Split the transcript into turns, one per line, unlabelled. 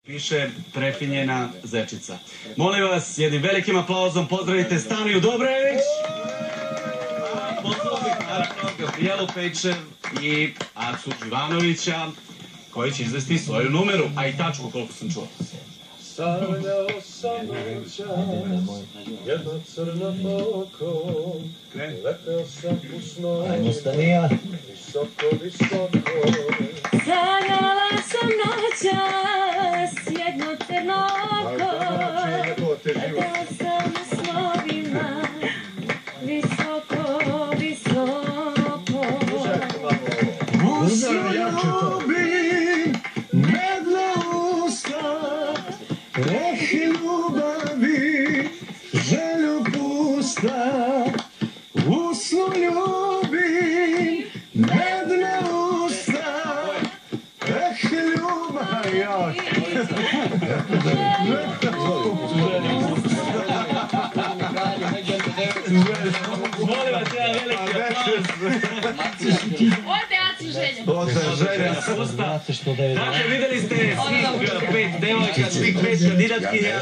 Piše prefinjena zečica. Molim vas, jednim velikim aplauzom pozdravite Staniju Dobrević, a poslovnik, naravno, Gabrielu Pejčev i Acu Živanovića, koji će izvesti svoju numeru, a i tačku koliko sam čuo.
Sanjao sam noća, jedno crno oko, leteo sam u snovi, visoko, visoko.
Sanjala sam noćas, jedno crno oko, leteo sam u snovima, visoko, visoko.
Usta ljubim, medna usta, reh ljubavi, želju pusta. Usnu ljubim, medna usta, reh ljubavi.
Molim vas, jedan veliki aplauz.
Ode, Aci, želja.
Dakle, videli ste svih 5 devojka, svih 5 kandidatkinja.